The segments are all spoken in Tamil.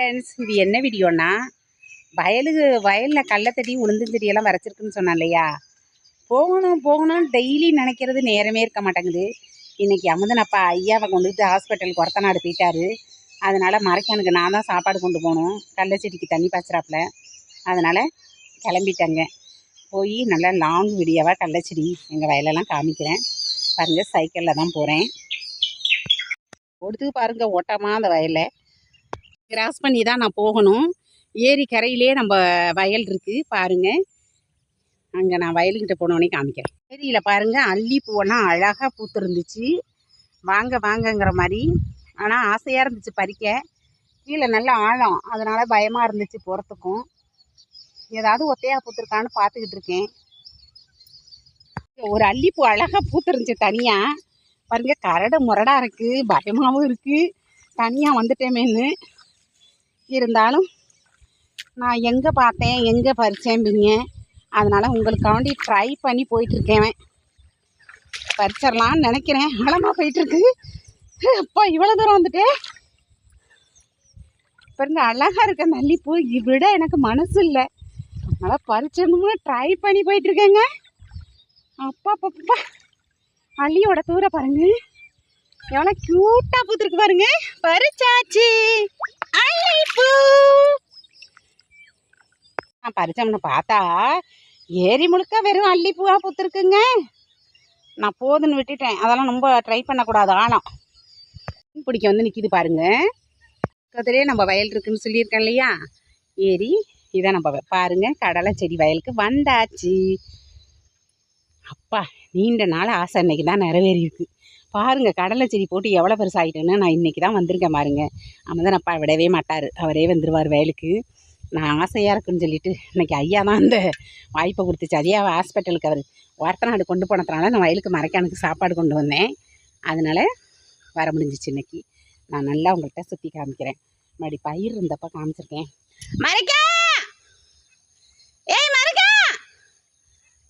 ஃப்ரெண்ட்ஸ், இது என்ன வீடியோன்னா, வயலில் கடலத்தடி உளுந்தஞ்செடியெல்லாம் வரைச்சிருக்குன்னு சொன்னேன் இல்லையா? போகணும் டெய்லி நினைக்கிறது நேரமே இருக்க மாட்டேங்குது. இன்றைக்கி அமுதனப்பா ஐயாவை கொண்டுட்டு ஹாஸ்பிட்டலுக்கு ஒரத்தநாடு போயிட்டாரு. அதனால் மறைக்கானுக்கு நான் தான் சாப்பாடு கொண்டு போகணும். கடல செடிக்கு தண்ணி பாய்ச்சிறாப்புல. அதனால் கிளம்பிட்டேங்க. போய் நல்லா லாங் வீடியோவாக கடல செடி எங்கள் வயலெல்லாம் காமிக்கிறேன் பாருங்கள். சைக்கிளில் தான் போகிறேன். கொடுத்து பாருங்கள் ஓட்டமாக அந்த வயலில் கிராஸ் பண்ணி தான் நான் போகணும். ஏரி கரையிலே நம்ம வயல் இருக்குது பாருங்கள். அங்கே நான் வயலுக்கிட்ட போனோடனே காமிக்கிறேன். ஏரியில் பாருங்கள் அல்லிப்பூவெல்லாம் அழகாக பூத்துருந்துச்சு. வாங்கங்கிற மாதிரி. ஆனால் ஆசையாக இருந்துச்சு பறிக்க. கீழே நல்ல ஆழம், அதனால் பயமாக இருந்துச்சு போகிறதுக்கும். ஏதாவது ஒத்தையாக பூத்துருக்கான்னு பார்த்துக்கிட்டு இருக்கேன். ஒரு அல்லிப்பூ அழகாக பூத்துருந்துச்சு தனியாக. பாருங்கள் கரடு முரடாக இருக்குது, பயமாகவும் இருக்குது. தனியாக வந்துட்டேமேன்னு இருந்தாலும் நான் எங்கே பார்த்தேன் எங்கே பறிச்சேன்பிங்க. அதனால் உங்களுக்காண்டி ட்ரை பண்ணி போயிட்டுருக்கேன். பறிச்சிடலான்னு நினைக்கிறேன். ஆழமாக போயிட்டுருக்கு. அப்பா இவ்வளோ தூரம் வந்துட்டேன் பாருங்க. அழகாக இருக்க அந்த அல்லிப்பூ விட எனக்கு மனசு இல்லை. அதனால் பறிச்சிடணும்னு ட்ரை பண்ணி போயிட்டுருக்கேங்க. அப்பா அள்ளியோட தூரம் பாருங்க, எவ்வளோ க்யூட்டாக பூத்துருக்கு பாருங்க. பறிச்சாச்சு அல்லிப்பூ. பறிச்சோம்னு பார்த்தா ஏரி முழுக்க வெறும் அல்லிப்பூவாக பூத்துருக்குங்க. நான் போதுன்னு விட்டுட்டேன். அதெல்லாம் ரொம்ப ட்ரை பண்ணக்கூடாது. ஆழம் பிடிக்க வந்து நிற்கிது பாருங்க. பக்கத்துலேயே நம்ம வயல் இருக்குதுன்னு சொல்லியிருக்கேன் இல்லையா? ஏரி இதை நம்ம பாருங்க. கடலை செடி வயலுக்கு வந்தாச்சு. அப்பா நீண்ட நாள் ஆசை இன்னைக்கு தான் நிறைவேறியிருக்கு. பாருங்கள் கடலை செடி போட்டு எவ்வளோ பெருசாகிட்டேன்னு. நான் இன்றைக்கி தான் வந்திருக்கேன் பாருங்க. அம்மதான் அப்பா விடவே மாட்டார், அவரே வந்துடுவார் வயலுக்கு. நான் ஆசையாக இருக்குன்னு சொல்லிட்டு இன்றைக்கி ஐயா தான் அந்த வாய்ப்பை கொடுத்துச்சு. ஐயாவை ஹாஸ்பிட்டலுக்கு அவர் ஒரத்தநாடு கொண்டு போனதுனால நான் வயலுக்கு மறைக்கானுக்கு சாப்பாடு கொண்டு வந்தேன். அதனால் வர முடிஞ்சிச்சு இன்றைக்கி. நான் நல்லா உங்கள்கிட்ட சுற்றி காமிக்கிறேன். மறுபடி பயிர் இருந்தப்போ காமிச்சிருக்கேன். மறைக்கா ஏய் மறைக்கா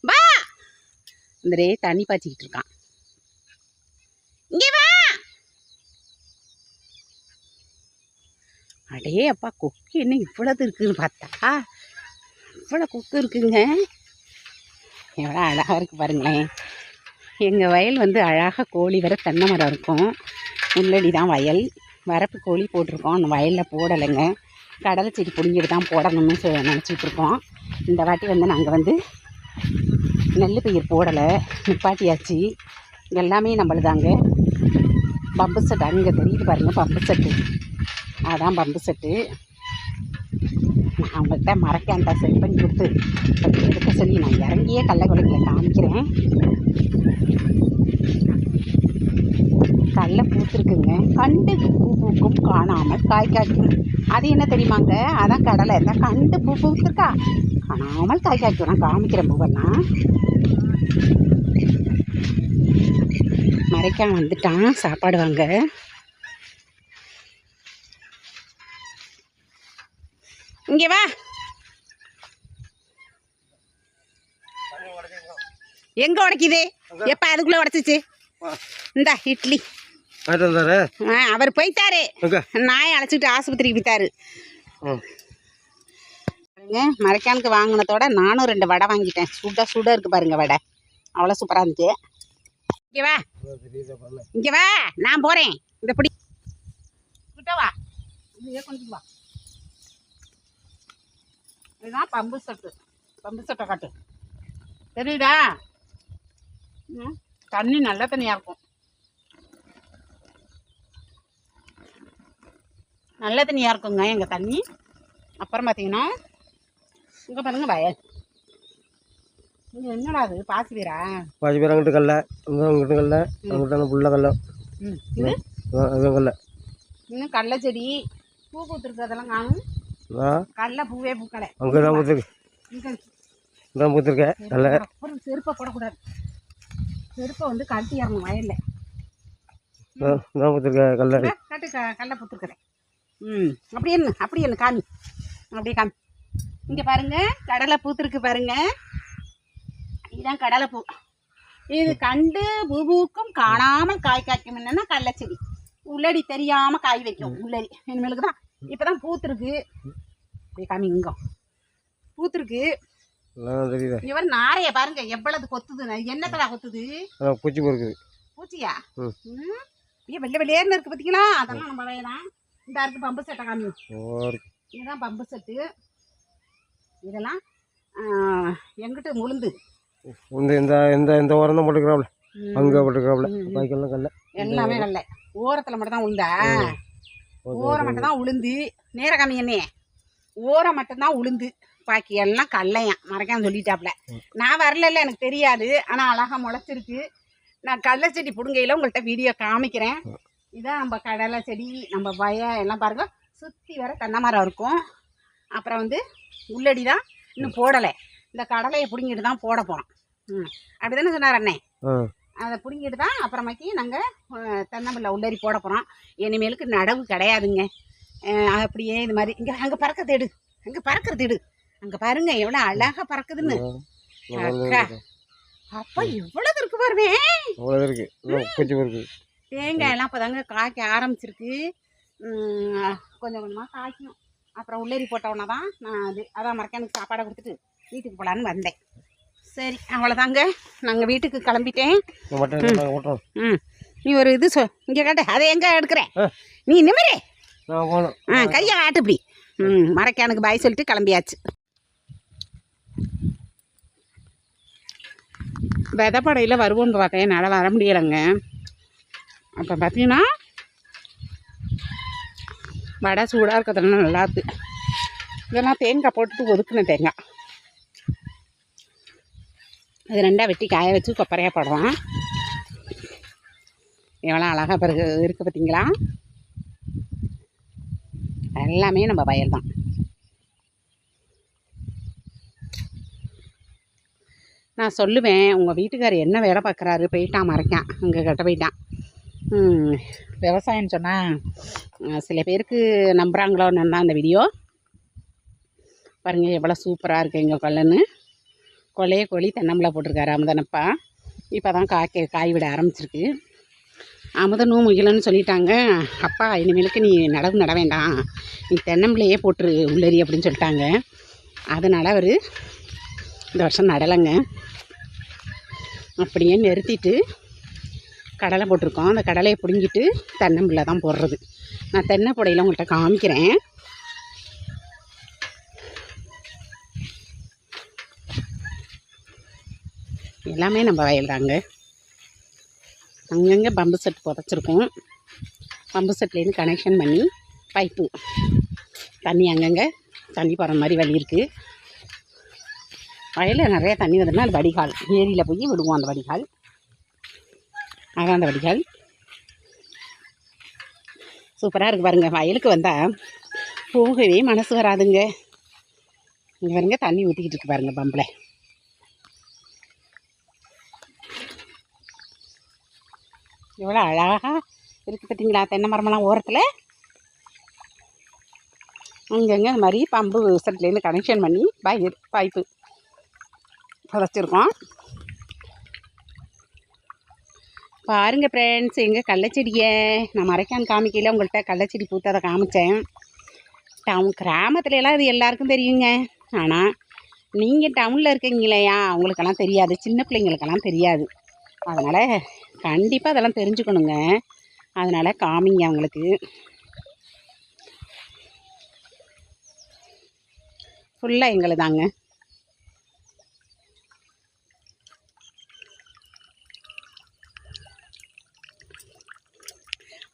பா, இந்த தண்ணி பாய்ச்சிக்கிட்டு இருக்கான். இங்கே வா. அடே அப்பா கொக்கு என்ன இவ்வளவு இருக்குதுன்னு பார்த்தா இவ்வளோ கொக்கு இருக்குங்க. எவ்வளோ அழகாக இருக்குது பாருங்களேன். எங்கள் வயல் வந்து அழகாக கோழி வர தென்னை மரம் இருக்கும். முள்ளடி தான் வயல். வரப்பு கோழி போட்டிருக்கோம். அந்த வயலில் போடலைங்க. கடலை செடி பிடிங்கிட்டு தான் போடணும்னு நினச்சிட்டு இருக்கோம். இந்த வாட்டி வந்து நாங்கள் வந்து நெல் பயிர் போடலை, நிப்பாட்டியாச்சு. எல்லாமே நம்மளுதாங்க. பம்பு செட்டு அங்கே தெரியுது பாருங்கள், பம்பு செட்டு. அதான் பம்பு செட்டு. நான் அவங்கள்ட்ட மறைக்கான்டா செட் பண்ணி கொடுத்து எடுக்க சொல்லி நான் இறங்கியே கள்ளக்குலைகளை காமிக்கிறேன். கடலை பூத்துருக்குங்க. கண்டு பூ பூக்கும் காணாமல் காய் காய்க்கும். அது என்ன தெரியுமாங்க? அதான் கடலை. இந்த கண்டு பூ பூத்துருக்கா, காணாமல் காய் காய்க்கும். நான் காமிக்கிறேன் பூவெல்லாம். மறைக்கான் வந்துட்டான் சாப்பாடு வாங்க. இங்கே வா. எங்கே உடைக்குது? எப்போ அதுக்குள்ளே உடைச்சிச்சு? இந்தா இட்லி. அவர் போயிட்டாரு, நாயை அழைச்சிட்டு ஆஸ்பத்திரிக்கு போயிட்டாரு. மறைக்கானுக்கு வாங்கினதோட நானும் 2 வடை வாங்கிட்டேன். சுட இருக்குது பாருங்க வடை. அவ்வளோ சூப்பராக இருந்துச்சு. இங்கே வா, இங்கே வா, நான் போகிறேன். இந்த பிடி கிட்ட வா, கொஞ்சம் வா. இதுதான் பம்பு செட்டை காட்டு. தெரியுதா? தண்ணி நல்ல தண்ணியாக இருக்கும். நல்ல தண்ணியாக இருக்குங்க எங்கள் தண்ணி. அப்புறம் பார்த்தீங்கன்னா இங்கே பாருங்க வயல். இங்கே என்னடா அது? பாசிப்பீரா? பாசிப்பீரா? அங்கிட்டு கல்ல, அங்கிட்டு கல்ல, அங்கிட்ட புள்ள கல்ல. இது கல்ல. இன்னும் கடலை செடி பூ பூத்துருக்கு. அதெல்லாம் காணும். கடலை பூவே பூக்கலை. அங்கே தான் பூத்துருக்கு. இங்கே பூத்துருக்கேன். நல்ல அப்புறம் செருப்பை போடக்கூடாது. செருப்பை வந்து கழட்டி இறங்கும் வயலில். தான் பூத்துருக்கேன் கல்ல. கட்டு கடலை பூத்துருக்குறேன். அப்படி என்ன காமி, அப்படியே காமி. இங்கே பாருங்க கடலை பூத்துருக்கு பாருங்க. இதுதான் கடலை பூ. இது கண்டு பூ பூக்கும் காணாமல் காய் காய்க்கும். என்னன்னா கடலை செடி. உள்ளடி தெரியாமல் காய் வைக்கும். உள்ளடி இனிமேலுக்கு தான் இப்போ தான் பூத்துருக்கு. அப்படியே காமிங்க, பூத்துருக்கு. தெரியுதா? இவர் நாரைய பாருங்க எவ்வளவு கொத்துது. என்னத்தடா கொத்துது? பூச்சி பொறுக்குது. பூச்சியா? ஐயோ வெள்ளை வெளியேன்னு இருக்கு பார்த்தீங்களா? அதெல்லாம் நம்ம வேணாம். இந்த இருக்கு பம்பு செட்டை காமி. இதுதான் பம்பு செட்டு. இதெல்லாம் எங்கிட்ட உளுந்து இந்த இந்த இந்த ஓரம் தான் போட்டுக்கிறாப்ல, அங்கே போட்டுக்கிறாப்ல. பாய்க்கெல்லாம் கல்ல எல்லாமே கல்ல. ஓரத்தில் மட்டும் தான் உளுந்தா? ஓரம் மட்டும் தான் உளுந்து. நேர காமிங்கண்ணே, ஓரம் மட்டும்தான் உளுந்து, பாக்கி எல்லாம் கல்லையான். மறைக்காம சொல்லிட்டாப்ல. நான் வரல, எனக்கு தெரியாது. ஆனால் அழகாக முளைச்சிருக்கு. நான் கடலை செடி பிடுங்கையில் உங்கள்கிட்ட வீடியோ காமிக்கிறேன். இதான் நம்ம கடலை செடி, நம்ம வயல் எல்லாம் பாருங்க. சுற்றி வர தென்னை மரம் இருக்கும். அப்புறம் வந்து உள்ளடி தான் இன்னும் போடலை. இந்த கடலையை பிடுங்கிட்டு தான் போட போகிறோம். அப்படி தானே சொன்னார் அண்ணே? அதை பிடுங்கிட்டு தான் அப்புறமாக்கி நாங்கள் தென்னம்பிள்ளை உள்ளரி போட போகிறோம். இனிமேலுக்கு நடவு கிடையாதுங்க. அப்படியே இது மாதிரி இங்கே அங்கே பறக்கிறது எடு, அங்கே பறக்கிறது எடு. அங்கே பாருங்க எவ்வளோ அழகாக பறக்குதுன்னு. அக்கா அப்பா எவ்வளவு இருக்கு பாருவே. தேங்காய் எல்லாம் இப்போ தாங்க காய்க்க ஆரம்பிச்சிருக்கு. கொஞ்சம் கொஞ்சமாக காய்க்கணும். அப்புறம் உள்ளேரி போட்டவொன்னே தான் நான் அதான் மறக்கானுக்கு சாப்பாடை கொடுத்துட்டு வீட்டுக்கு போகலான்னு வந்தேன். சரி அவ்வளோதாங்க, நாங்கள் வீட்டுக்கு கிளம்பிட்டேன். நீ ஒரு இது இங்கே காட்டு, அதை எங்கே எடுக்கிறேன் நீ நிமிரே. கையை காட்டு இப்படி. மறக்கானுக்கு பாய் சொல்லிட்டு கிளம்பியாச்சு. விதப்படையில் வருவோன்னு பார்த்தேன், என்னால் வர முடியலைங்க. அப்போ பார்த்தீங்கன்னா வடை சூடாக இருக்கிறதுனால நல்லாயிருக்கு. இதெல்லாம் தேங்காய் போட்டுட்டு ஒதுக்குன தேங்காய். அது ரெண்டாக வெட்டி காய வச்சு கொப்பரையாக போடுவோம். எவ்வளோ அழகாக பிறகு இருக்குது பார்த்தீங்களா? எல்லாமே நம்ம வயல் தான். நான் சொல்லுவேன், உங்கள் வீட்டுக்காரர் என்ன வேலை பார்க்குறாரு, போயிட்டான் மறைக்கான், இங்கே கிட்ட போயிட்டான். விவசாயம்னு சொன்னால் சில பேருக்கு நம்புகிறாங்களோன்னு தான் அந்த வீடியோ பாருங்கள். எவ்வளோ சூப்பராக இருக்குது எங்கள் கொல்லைன்னு. கொள்ளைய கோழி தென்னம்பிள்ளை போட்டிருக்காரு அமுதனப்பா. இப்போ தான் காய் விட ஆரம்பிச்சிருக்கு. அமுதனும் முயலன்னு சொல்லிட்டாங்க. அப்பா இனிமேலுக்கு நீ நடவு நட வேண்டாம், நீ தென்னம்பிள்ளையே போட்டுரு உள்ளரி அப்படின்னு சொல்லிட்டாங்க. அதனால் அவர் இந்த வருஷம் நடலைங்க. அப்படியே நிறுத்திட்டு கடலை போட்டிருக்கோம். அந்த கடலையை பிடுங்கிட்டு தென்னம்பிள்ளை தான் போடுறது. நான் தென்னை புடையில உங்கள்கிட்ட காமிக்கிறேன். எல்லாமே நம்ம வயல் தாங்க. அங்கங்கே பம்பு செட் புதைச்சிருக்கோம். பம்பு செட்லேருந்து கனெக்ஷன் பண்ணி பைப்பு தண்ணி அங்கங்கே தண்ணி போகிற மாதிரி வழி இருக்குது. வயலில் நிறைய தண்ணி வந்ததுன்னா அது வடிகால், ஏரியில் போய் விடுவோம். அந்த வடிகால் அதான் அந்த வடிகால். சூப்பராக இருக்குது பாருங்கள். வயலுக்கு வந்தால் போகவே மனசு வராதுங்க. இங்கே பாருங்க தண்ணி ஊற்றிக்கிட்டு இருக்கு பாருங்கள் பம்பில். எவ்வளோ அழகாக இருக்குது பார்த்தீங்களா? தென்னை மரமெல்லாம் ஓரத்தில் அங்கங்கே இந்த மாதிரி பம்பு செட்லேருந்து கனெக்ஷன் பண்ணி பைப்பு புதைச்சிருக்கோம். பாருங்கள் ஃப்ரெண்ட்ஸ், எங்கள் கடலைச்செடியை நான் மறைக்கான்னு காமிக்கையில் உங்கள்கிட்ட கடலைச்செடி பூத்ததை காமித்தேன். கிராமத்துலலாம் இது எல்லாருக்கும் தெரியுங்க. ஆனால் நீங்கள் டவுனில் இருக்கீங்களையா, அவங்களுக்கெல்லாம் தெரியாது, சின்ன பிள்ளைங்களுக்கெல்லாம் தெரியாது. அதனால் கண்டிப்பாக அதெல்லாம் தெரிஞ்சுக்கணுங்க. அதனால் காமிங்க அவங்களுக்கு. ஃபுல்லாக எங்களுக்கு தாங்க.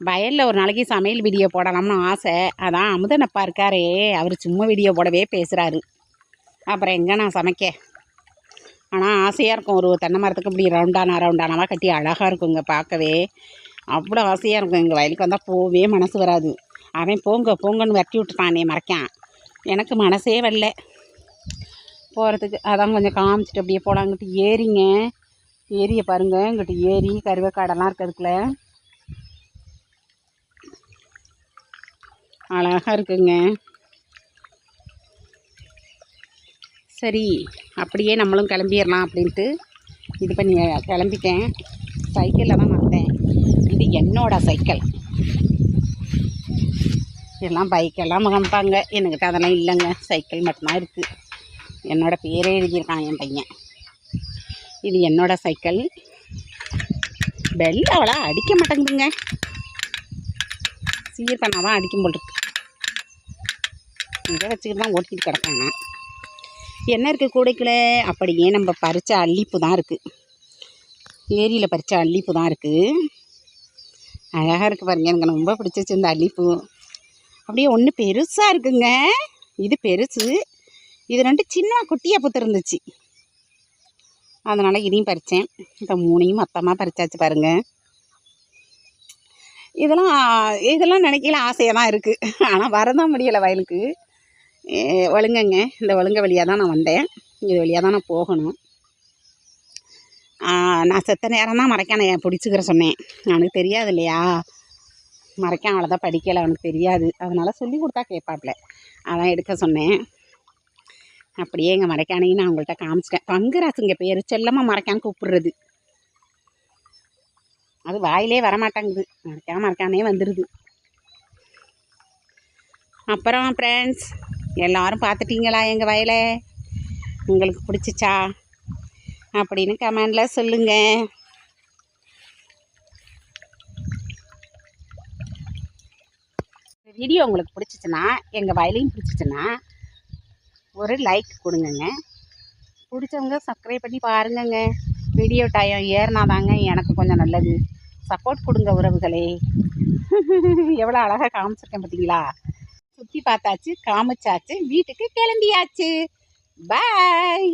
வயலில் ஒரு நாளைக்கு சமையல் வீடியோ போடலாம்னு ஆசை. அதான் அமுதனப்பா இருக்காரே, அவர் சும்மா வீடியோ போடவே பேசுகிறாரு. அப்புறம் எங்கே நான் சமைக்க. ஆனால் ஆசையாக இருக்கும். ஒரு தென்னை மரத்துக்கு இப்படி ரவுண்டானாவாக கட்டி அழகாக இருக்குங்க பார்க்கவே. அவ்வளோ ஆசையாக இருக்கும். எங்கள் வயலுக்கு வந்தால் போவே மனசு வராது. அவன் போங்கன்னு விரட்டி விட்டுட்டானே மறைக்கான். எனக்கு மனசே வரல போகிறதுக்கு. அதான் கொஞ்சம் காமிச்சிட்டு அப்படியே போகலாம். இங்கிட்டு ஏரிங்க, ஏரியை பாருங்கள். இங்கிட்டு ஏரி கருவேக்காடெல்லாம் இருக்கிறதுக்குள்ள அழகாக இருக்குங்க. சரி அப்படியே நம்மளும் கிளம்பிடலாம் அப்படின்ட்டு இது பண்ணி கிளம்பிட்டேன். சைக்கிளில் தான் வந்தேன். இது என்னோட சைக்கிள். எல்லாம் பைக்கெல்லாம் காமிப்பாங்க. என்கிட்ட அதெல்லாம் இல்லைங்க, சைக்கிள் மட்டும்தான் இருக்குது. என்னோடய பேரே எழுதியிருக்கான் என் பையன். இது என்னோடய சைக்கிள். பெல் அவ்வளோ அடிக்க மாட்டேங்குதுங்க, சீர்கண்ணாக தான் அடிக்கும் போல் இருக்கு. இதை வச்சுக்கிட்டு தான் ஓட்டிக்கிட்டு கிடக்காங்க. என்ன இருக்குது கூடைக்குள்ளே? அப்படியே நம்ம பறித்த அல்லிப்பூ தான் இருக்குது. ஏரியில் பறித்த அல்லிப்பூ தான் இருக்குது. அழகாக இருக்குது பாருங்க. எனக்கு ரொம்ப பிடிச்சிச்சு இந்த அல்லிப்பூ. அப்படியே ஒன்று பெருசாக இருக்குங்க, இது பெருசு. இது 2 சின்ன குட்டியாக பூத்திருந்துச்சு, அதனால் இதையும் பறித்தேன். இப்போ 3ஐயும் மொத்தமாக பறிச்சாச்சு பாருங்கள். இதெல்லாம் நினைக்கல, ஆசையாக தான் இருக்குது. ஆனால் வரதான் முடியலை வயலுக்கு. ஒழுங்கங்க, இந்த ஒழுங்க வழியாக தான் நான் வந்தேன். இது வழியாக தான் நான் போகணும். நான் செத்த நேரம் தான் மறைக்கான பிடிச்சிக்கிற சொன்னேன். அவனுக்கு தெரியாது இல்லையா, மறைக்கான் அவ்வளோதான் படிக்கலை, அவனுக்கு தெரியாது. அதனால் சொல்லி கொடுத்தா கேட்பாப்புல, அதான் எடுக்க சொன்னேன். அப்படியே எங்கள் மறைக்கானையும் நான் உங்கள்கிட்ட காமிச்சிட்டேன். பங்குராசுங்க பேர், செல்லமாக மறைக்கான் கூப்பிடுறது. அது வாயிலே வரமாட்டேங்குது, மறைக்கானே வந்துடுது. அப்புறம் ஃப்ரெண்ட்ஸ், எல்லோரும் பார்த்துட்டிங்களா எங்கள் வயலை? உங்களுக்கு பிடிச்சிச்சா அப்படின்னு கமெண்டில் சொல்லுங்கள். இந்த வீடியோ உங்களுக்கு பிடிச்சிச்சின்னா, எங்கள் வயலையும் பிடிச்சிச்சின்னா ஒரு லைக் கொடுங்கங்க. பிடிச்சவங்க சப்ஸ்கிரைப் பண்ணி பாருங்கங்க. வீடியோ டைம் ஏறினாதாங்க எனக்கு கொஞ்சம் நல்லது. சப்போர்ட் கொடுங்க உறவுகளே. எவ்வளோ அழகாக காமிச்சிருக்கேன் பார்த்தீங்களா? சுற்றி பார்த்தாச்சு, காமிச்சாச்சு, வீட்டுக்கு கிளம்பியாச்சு. பாய்.